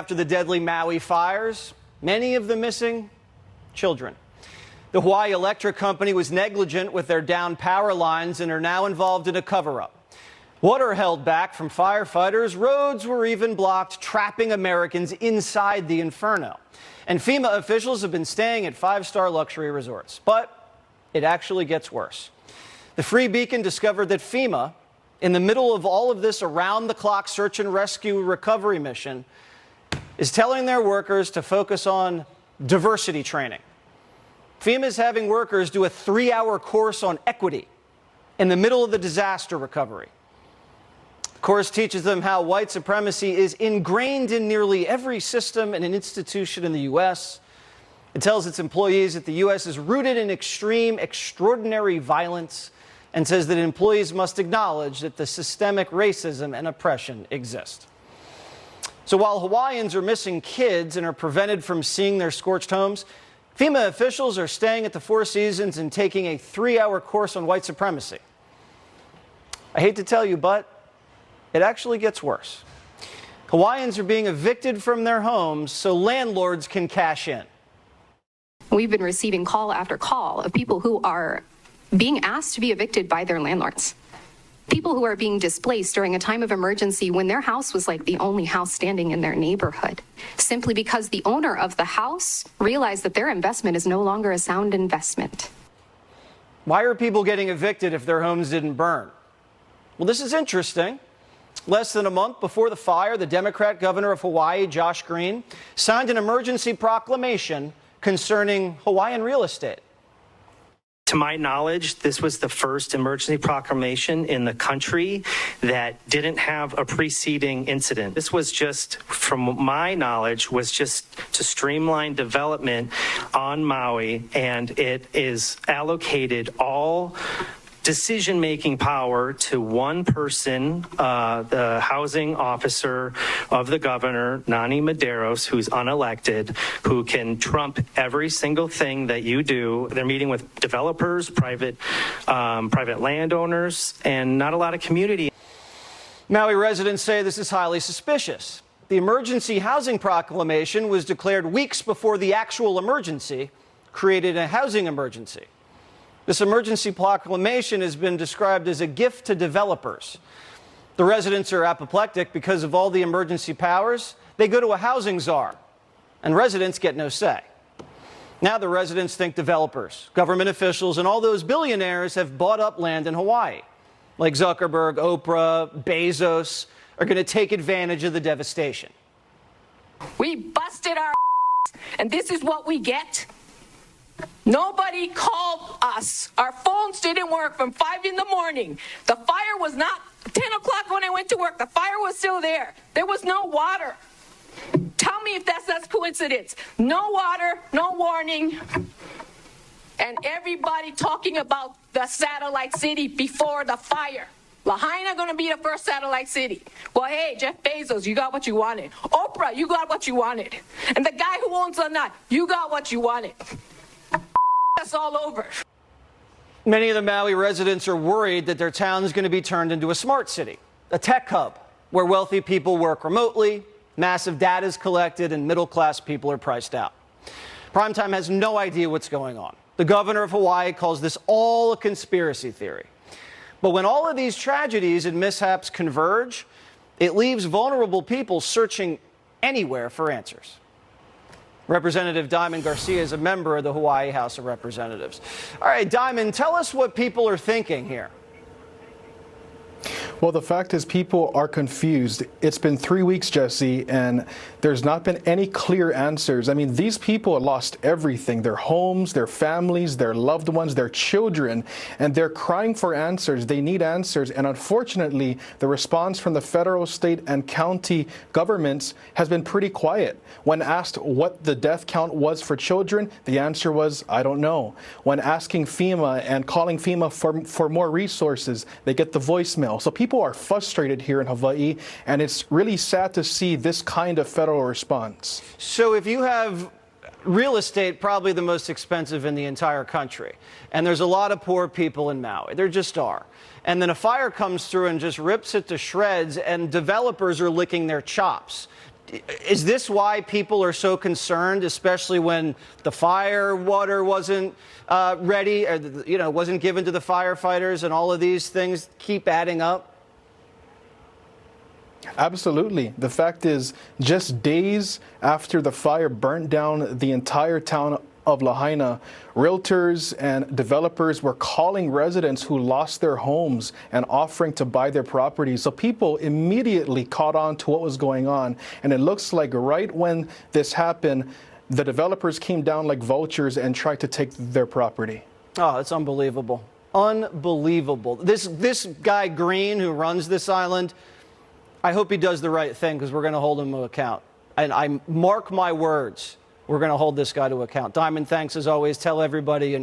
After the deadly Maui fires, many of the missing children. The Hawaii Electric Company was negligent with their downed power lines and are now involved in a cover-up. Water held back from firefighters, roads were even blocked, trapping Americans inside the inferno. And FEMA officials have been staying at five-star luxury resorts. But it actually gets worse. The Free Beacon discovered that FEMA, in the middle of all of this around-the-clock search and rescue recovery mission, is telling their workers to focus on diversity training. FEMA is having workers do a 3-hour course on equity in the middle of the disaster recovery. The course teaches them how white supremacy is ingrained in nearly every system and an institution in the U.S. It tells its employees that the U.S. is rooted in extreme, extraordinary violence and says that employees must acknowledge that the systemic racism and oppression exist. So while Hawaiians are missing kids and are prevented from seeing their scorched homes, FEMA officials are staying at the Four Seasons and taking a 3-hour course on white supremacy. I hate to tell you, but it actually gets worse. Hawaiians are being evicted from their homes so landlords can cash in. We've been receiving call after call of people who are being asked to be evicted by their landlords. People who are being displaced during a time of emergency when their house was like the only house standing in their neighborhood, simply because the owner of the house realized that their investment is no longer a sound investment. Why are people getting evicted if their homes didn't burn? Well, this is interesting. Less than a month before the fire, the Democrat governor of Hawaii, Josh Green, signed an emergency proclamation concerning Hawaiian real estate. To my knowledge, this was the first emergency proclamation in the country that didn't have a preceding incident. This was just, from my knowledge, was just to streamline development on Maui, and it is allocated all decision-making power to one person, the housing officer of the governor, Nani Medeiros, who's unelected, who can trump every single thing that you do. They're meeting with developers, private landowners, and not a lot of community. Maui residents say this is highly suspicious. The emergency housing proclamation was declared weeks before the actual emergency created a housing emergency. This emergency proclamation has been described as a gift to developers. The residents are apoplectic because of all the emergency powers. They go to a housing czar, and residents get no say. Now the residents think developers, government officials, and all those billionaires have bought up land in Hawaii. Like Zuckerberg, Oprah, Bezos are going to take advantage of the devastation. We busted our and this is what we get. Nobody called us. Our phones didn't work from 5 in the morning. The fire was not 10 o'clock when I went to work. The fire was still there. There was no water. Tell me if that's coincidence. No water, no warning. And everybody talking about the satellite city before the fire. Lahaina going to be the first satellite city. Well, hey, Jeff Bezos, you got what you wanted. Oprah, you got what you wanted. And the guy who owns the nut, you got what you wanted. That's all over. Many of the Maui residents are worried that their town is going to be turned into a smart city, a tech hub where wealthy people work remotely, massive data is collected, and middle-class people are priced out. Primetime has no idea what's going on. The governor of Hawaii calls this all a conspiracy theory. But when all of these tragedies and mishaps converge, it leaves vulnerable people searching anywhere for answers. Representative Diamond Garcia is a member of the Hawaii House of Representatives. All right, Diamond, tell us what people are thinking here. Well, the fact is people are confused. It's been 3 weeks, Jesse, and there's not been any clear answers. I mean, these people lost everything, their homes, their families, their loved ones, their children, and they're crying for answers. They need answers. And unfortunately, the response from the federal, state, and county governments has been pretty quiet. When asked what the death count was for children, the answer was, I don't know. When asking FEMA and calling FEMA for more resources, they get the voicemail. So people are frustrated here in Hawaii, and it's really sad to see this kind of federal response. So if you have real estate, probably the most expensive in the entire country, and there's a lot of poor people in Maui, there just are, and then a fire comes through and just rips it to shreds, and developers are licking their chops, Is this why people are so concerned, especially when the fire water wasn't ready, or wasn't given to the firefighters, and all of these things keep adding up? Absolutely. The fact is, just days after the fire burnt down the entire town of Lahaina, realtors and developers were calling residents who lost their homes and offering to buy their properties. So people immediately caught on to what was going on. And it looks like right when this happened, the developers came down like vultures and tried to take their property. Oh, it's unbelievable. Unbelievable. This guy Green, who runs this island, I hope he does the right thing, because we're going to hold him to account. And I mark my words, we're going to hold this guy to account. Diamond, thanks as always. Tell everybody.